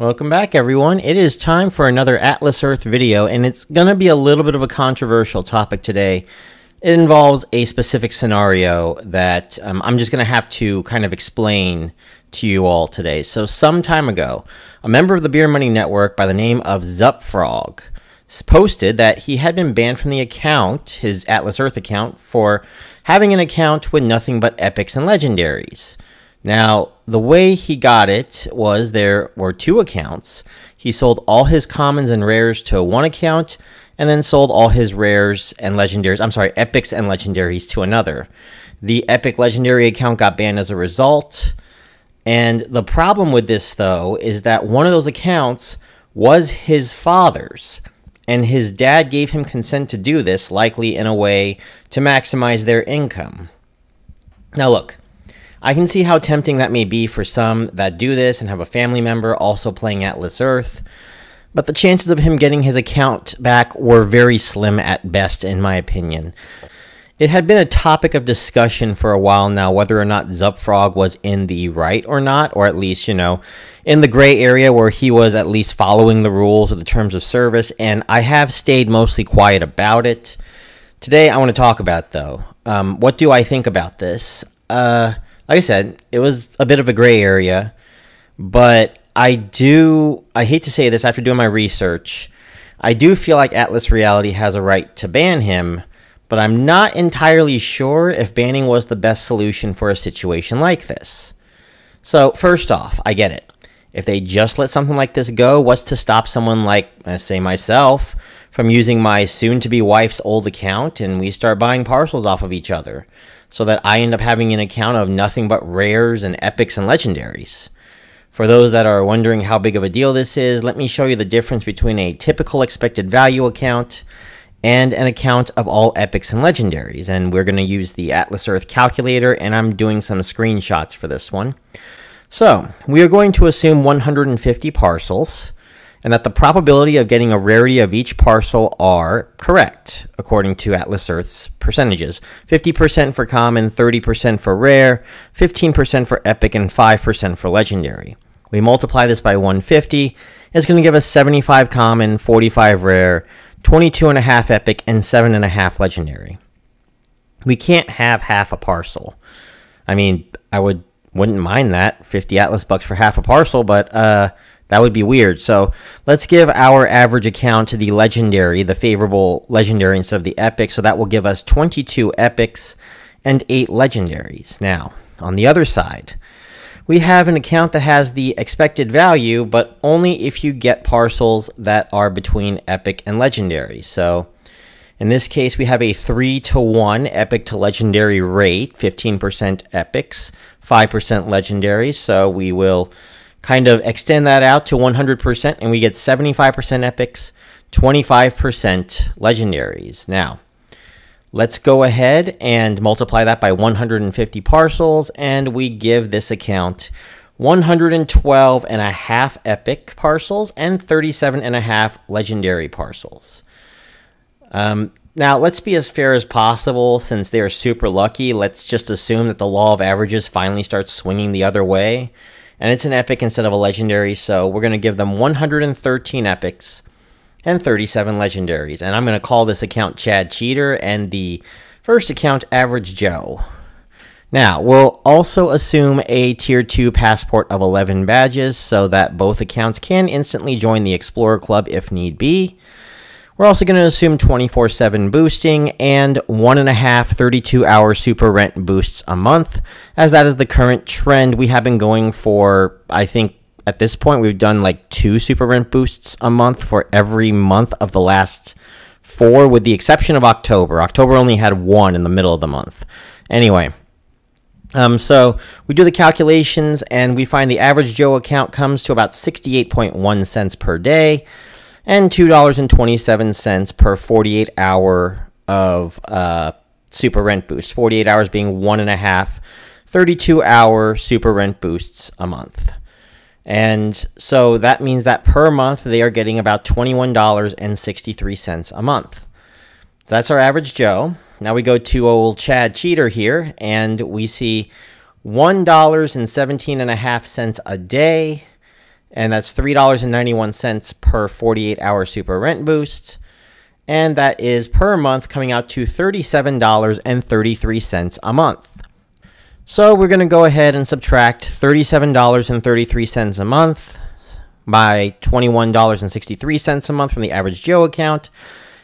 Welcome back, everyone. It is time for another Atlas Earth video, and it's going to be a little bit of a controversial topic today. It involves a specific scenario that I'm just going to have to kind of explain to you all today. So some time ago, a member of the Beer Money Network by the name of Zupfrogg posted that he had been banned from the account, his Atlas Earth account, for having an account with nothing but epics and legendaries. Now, the way he got it was there were two accounts. He sold all his commons and rares to one account, and then sold all his rares and legendaries, epics and legendaries to another. The epic legendary account got banned as a result. And the problem with this, though, is that one of those accounts was his father's, and his dad gave him consent to do this, likely in a way to maximize their income. Now, look. I can see how tempting that may be for some that do this and have a family member also playing Atlas Earth, but the chances of him getting his account back were very slim at best, in my opinion. It had been a topic of discussion for a while now whether or not Zupfrogg was in the right or not, or at least, in the gray area where he was at least following the rules or the terms of service, and I have stayed mostly quiet about it. Today, I want to talk about, though, what do I think about this? Like I said, it was a bit of a gray area, but I hate to say this after doing my research, I do feel like Atlas Reality has a right to ban him, but I'm not entirely sure if banning was the best solution for a situation like this. So, first off, I get it. If they just let something like this go, what's to stop someone like, say, myself, from using my soon-to-be wife's old account and we start buying parcels off of each other, so that I end up having an account of nothing but rares and epics and legendaries. For those that are wondering how big of a deal this is, let me show you the difference between a typical expected value account and an account of all epics and legendaries. And we're going to use the Atlas Earth calculator, and I'm doing some screenshots for this one. So, we are going to assume 150 parcels, and that the probability of getting a rarity of each parcel are correct, according to Atlas Earth's percentages. 50% for common, 30% for rare, 15% for epic, and 5% for legendary. We multiply this by 150, it's going to give us 75 common, 45 rare, 22.5 epic, and 7.5 legendary. We can't have half a parcel. I mean, I wouldn't mind that, 50 Atlas bucks for half a parcel, but that would be weird. So let's give our average account to the legendary, the favorable legendary instead of the epic. So that will give us 22 epics and 8 legendaries. Now, on the other side, we have an account that has the expected value, but only if you get parcels that are between epic and legendary. So in this case, we have a 3-to-1 epic to legendary rate, 15% epics, 5% legendaries. So we will kind of extend that out to 100%, and we get 75% epics, 25% legendaries. Now, let's go ahead and multiply that by 150 parcels, and we give this account 112.5 epic parcels and 37.5 legendary parcels. Now, let's be as fair as possible. Since they are super lucky, let's just assume that the law of averages finally starts swinging the other way. And it's an epic instead of a legendary, so we're going to give them 113 epics and 37 legendaries. And I'm going to call this account Chad Cheater and the first account Average Joe. Now, we'll also assume a Tier 2 passport of 11 badges so that both accounts can instantly join the Explorer Club if need be. We're also going to assume 24/7 boosting and 1.5 32-hour super rent boosts a month, as that is the current trend. We have been going for, I think, at this point, we've done like 2 super rent boosts a month for every month of the last 4, with the exception of October. October only had 1 in the middle of the month. Anyway, so we do the calculations, and we find the Average Joe account comes to about 68.1 cents per day, and $2.27 per 48 hour of super rent boost. 48 hours being 1.5 32-hour super rent boosts a month. And so that means that per month they are getting about $21.63 a month. That's our Average Joe. Now we go to old Chad Cheater here, and we see $1.17.5 a day and that's $3.91 per 48-hour super rent boost, and that is per month coming out to $37.33 a month. So we're going to go ahead and subtract $37.33 a month by $21.63 a month from the average Joe account,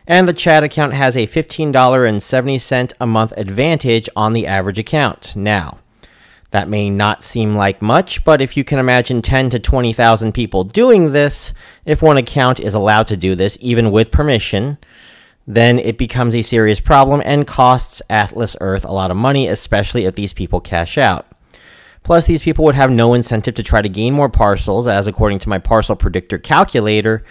and the Chad account has a $15.70 a month advantage on the average account. Now, that may not seem like much, but if you can imagine 10 to 20,000 people doing this, if one account is allowed to do this, even with permission, then it becomes a serious problem and costs Atlas Earth a lot of money, especially if these people cash out. Plus, these people would have no incentive to try to gain more parcels, as according to my parcel predictor calculator,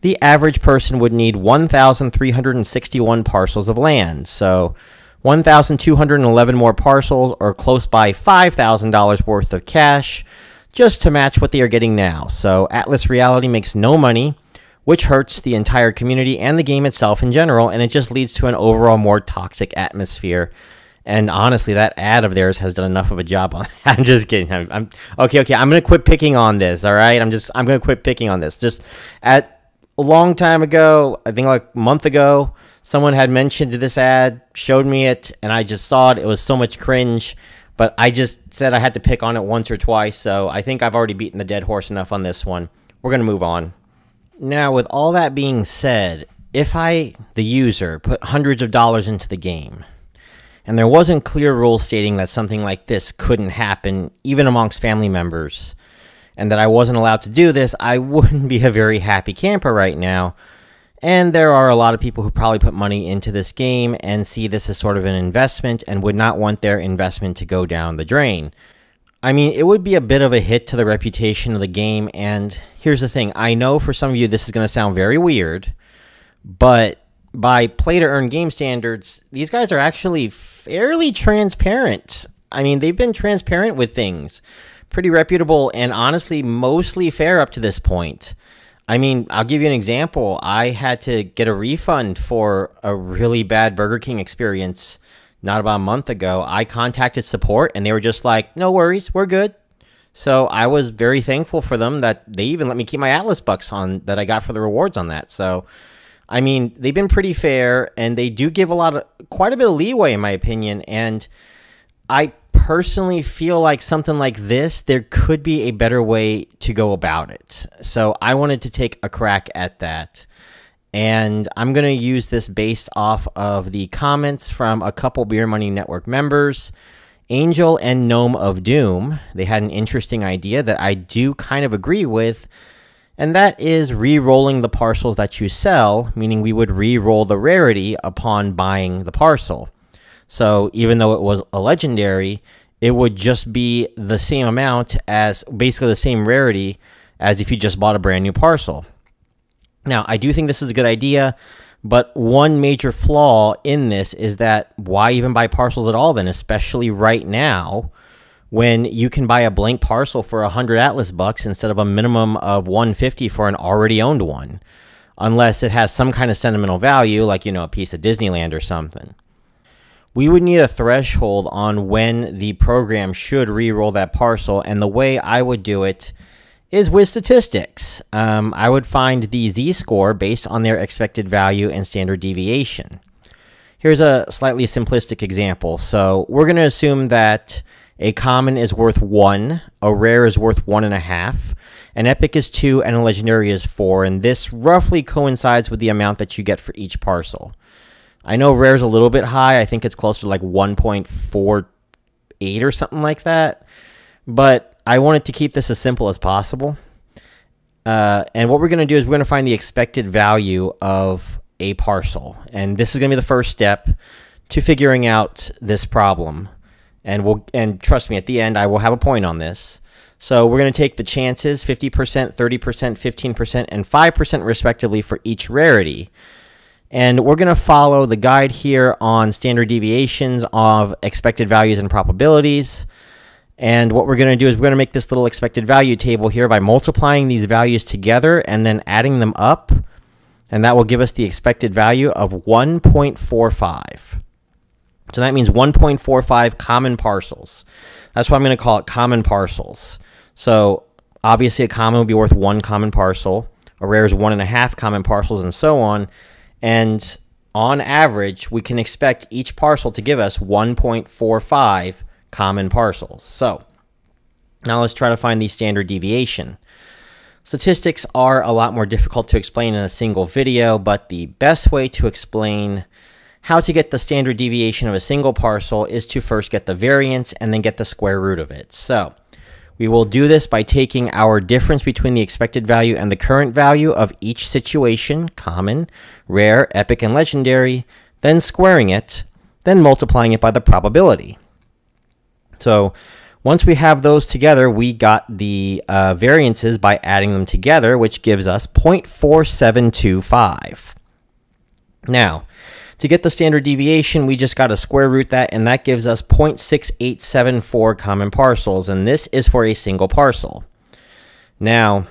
the average person would need 1,361 parcels of land. So 1,211 more parcels, or close by $5,000 worth of cash, just to match what they are getting now. So Atlas Reality makes no money, which hurts the entire community and the game itself in general, and it just leads to an overall more toxic atmosphere. And honestly, that ad of theirs has done enough of a job on that. I'm just kidding. I'm okay. I'm gonna quit picking on this. All right. I'm gonna quit picking on this. Just at a long time ago, I think like a month ago, someone had mentioned this ad, showed me it, and I just saw it. It was so much cringe, but I just said I had to pick on it once or twice. So I think I've already beaten the dead horse enough on this one. We're gonna move on. Now, with all that being said, if I, the user, put hundreds of dollars into the game, and there wasn't clear rules stating that something like this couldn't happen, even amongst family members, and that I wasn't allowed to do this, I wouldn't be a very happy camper right now. And there are a lot of people who probably put money into this game and see this as sort of an investment and would not want their investment to go down the drain. I mean, it would be a bit of a hit to the reputation of the game, and here's the thing. I know for some of you this is going to sound very weird, but by play-to-earn game standards, these guys are actually fairly transparent. I mean, they've been transparent with things. Pretty reputable and honestly mostly fair up to this point. I mean, I'll give you an example. I had to get a refund for a really bad Burger King experience not about a month ago. I contacted support and they were just like, no worries, we're good. So I was very thankful for them that they even let me keep my Atlas bucks on that I got for the rewards on that. So, I mean, they've been pretty fair and they do give quite a bit of leeway in my opinion. And I personally feel like something like this, there could be a better way to go about it. So I wanted to take a crack at that. And I'm going to use this based off of the comments from a couple Beer Money Network members, Angel and Gnome of Doom. They had an interesting idea that I do kind of agree with, and that is re-rolling the parcels that you sell, meaning we would re-roll the rarity upon buying the parcel. So even though it was a legendary, it would just be the same amount as, basically the same rarity as if you just bought a brand new parcel. Now, I do think this is a good idea, but one major flaw in this is that why even buy parcels at all then, especially right now when you can buy a blank parcel for 100 Atlas bucks instead of a minimum of 150 for an already owned one, unless it has some kind of sentimental value, like, you know, a piece of Disneyland or something. We would need a threshold on when the program should re-roll that parcel, and the way I would do it is with statistics. I would find the z-score based on their expected value and standard deviation. Here's a slightly simplistic example. So we're going to assume that a common is worth 1, a rare is worth 1.5, an epic is 2, and a legendary is 4, and this roughly coincides with the amount that you get for each parcel. I know rare is a little bit high. I think it's closer to like 1.48 or something like that, but I wanted to keep this as simple as possible. And what we're going to do is we're going to find the expected value of a parcel. And this is going to be the first step to figuring out this problem. And trust me, at the end, I will have a point on this. So we're going to take the chances, 50%, 30%, 15%, and 5% respectively for each rarity. And we're going to follow the guide here on standard deviations of expected values and probabilities. And what we're going to do is we're going to make this little expected value table here by multiplying these values together and then adding them up. And that will give us the expected value of 1.45. So that means 1.45 common parcels. That's why I'm going to call it common parcels. So Obviously, a common would be worth 1 common parcel. A rare is 1.5 common parcels, and so on. And on average, we can expect each parcel to give us 1.45 common parcels. So now let's try to find the standard deviation. Statistics are a lot more difficult to explain in a single video, but the best way to explain how to get the standard deviation of a single parcel is to first get the variance and then get the square root of it. So we will do this by taking our difference between the expected value and the current value of each situation, common, rare, epic, and legendary, then squaring it, then multiplying it by the probability. So once we have those together, we got the variances by adding them together, which gives us 0.4725. Now, to get the standard deviation, we just got to square root that, and that gives us 0.6874 common parcels, and this is for a single parcel. Now,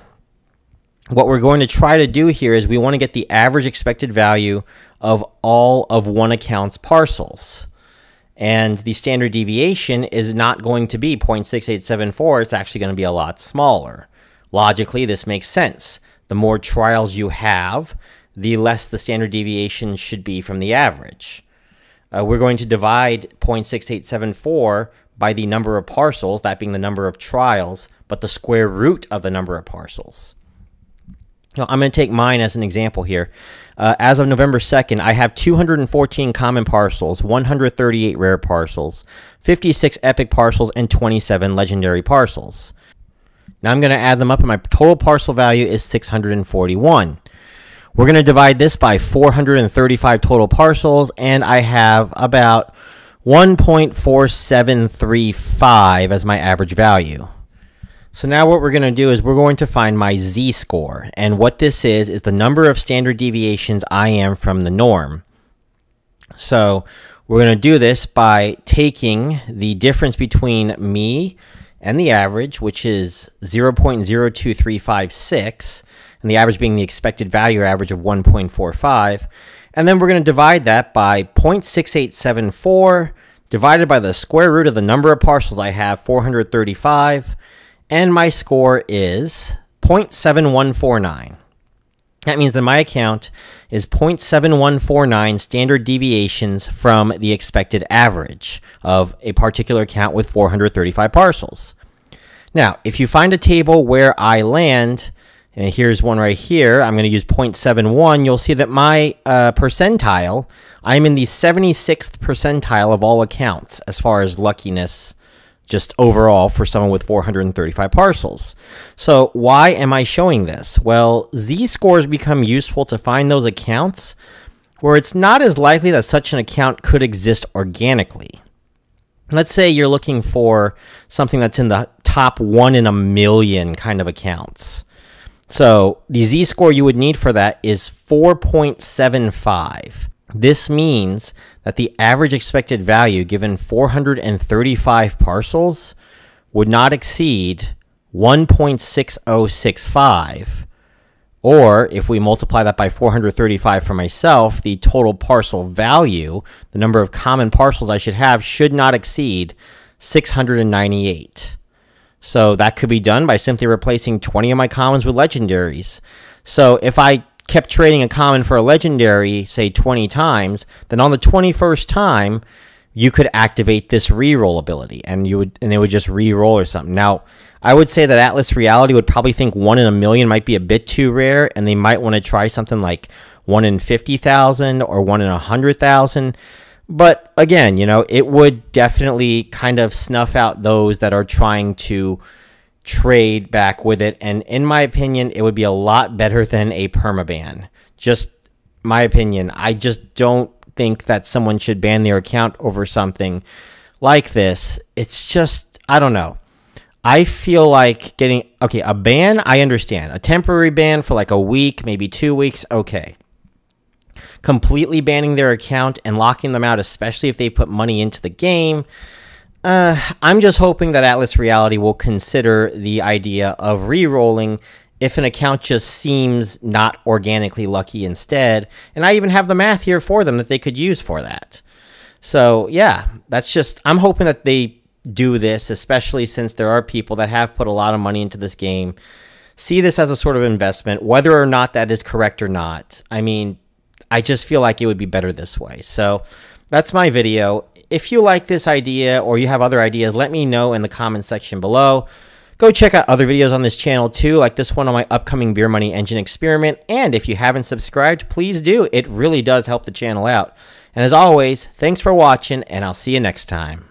what we're going to try to do here is we want to get the average expected value of all of one account's parcels. And the standard deviation is not going to be 0.6874, it's actually going to be a lot smaller. Logically, this makes sense. The more trials you have, the less the standard deviation should be from the average. We're going to divide 0.6874 by the number of parcels, that being the number of trials, but the square root of the number of parcels. Now, I'm going to take mine as an example here. As of November 2nd, I have 214 common parcels, 138 rare parcels, 56 epic parcels, and 27 legendary parcels. Now I'm going to add them up, and my total parcel value is 641. We're going to divide this by 435 total parcels, and I have about 1.4735 as my average value. So now what we're going to do is we're going to find my z-score, and what this is the number of standard deviations I am from the norm. So we're going to do this by taking the difference between me and the average, which is 0.02356, and the average being the expected value average of 1.45, and then we're going to divide that by 0.6874 divided by the square root of the number of parcels I have, 435, and my score is 0.7149. That means that my account is 0.7149 standard deviations from the expected average of a particular account with 435 parcels. Now, if you find a table where I land, and here's one right here, I'm going to use 0.71, you'll see that my percentile, I'm in the 76th percentile of all accounts as far as luckiness just overall for someone with 435 parcels. So why am I showing this? Well, z-scores become useful to find those accounts where it's not as likely that such an account could exist organically. Let's say you're looking for something that's in the top 1 in a million kind of accounts. So the z-score you would need for that is 4.75. This means that the average expected value given 435 parcels would not exceed 1.6065. Or if we multiply that by 435 for myself, the total parcel value, the number of common parcels I should have, should not exceed 698. So that could be done by simply replacing 20 of my commons with legendaries. So if I kept trading a common for a legendary, say 20 times, then on the 21st time, you could activate this reroll ability, and they would just reroll or something. Now, I would say that Atlas Reality would probably think 1 in a million might be a bit too rare, and they might want to try something like 1 in 50,000 or 1 in 100,000. But again, you know, it would definitely kind of snuff out those that are trying to trade back with it, and in my opinion, it would be a lot better than a permaban. Just my opinion. I just don't think that someone should ban their account over something like this. It's just, I don't know. I feel like getting, okay, a ban, I understand. A temporary ban for like a week, maybe 2 weeks, okay. Completely banning their account and locking them out, especially if they put money into the game, I'm just hoping that Atlas Reality will consider the idea of re-rolling if an account just seems not organically lucky instead. And I even have the math here for them that they could use for that. So yeah, that's just, I'm hoping that they do this, especially since there are people that have put a lot of money into this game, see this as a sort of investment, whether or not that is correct or not. I mean, I just feel like it would be better this way. So that's my video. If you like this idea or you have other ideas, let me know in the comment section below. Go check out other videos on this channel too, like this one on my upcoming beer money engine experiment. And if you haven't subscribed, please do. It really does help the channel out. And as always, thanks for watching, and I'll see you next time.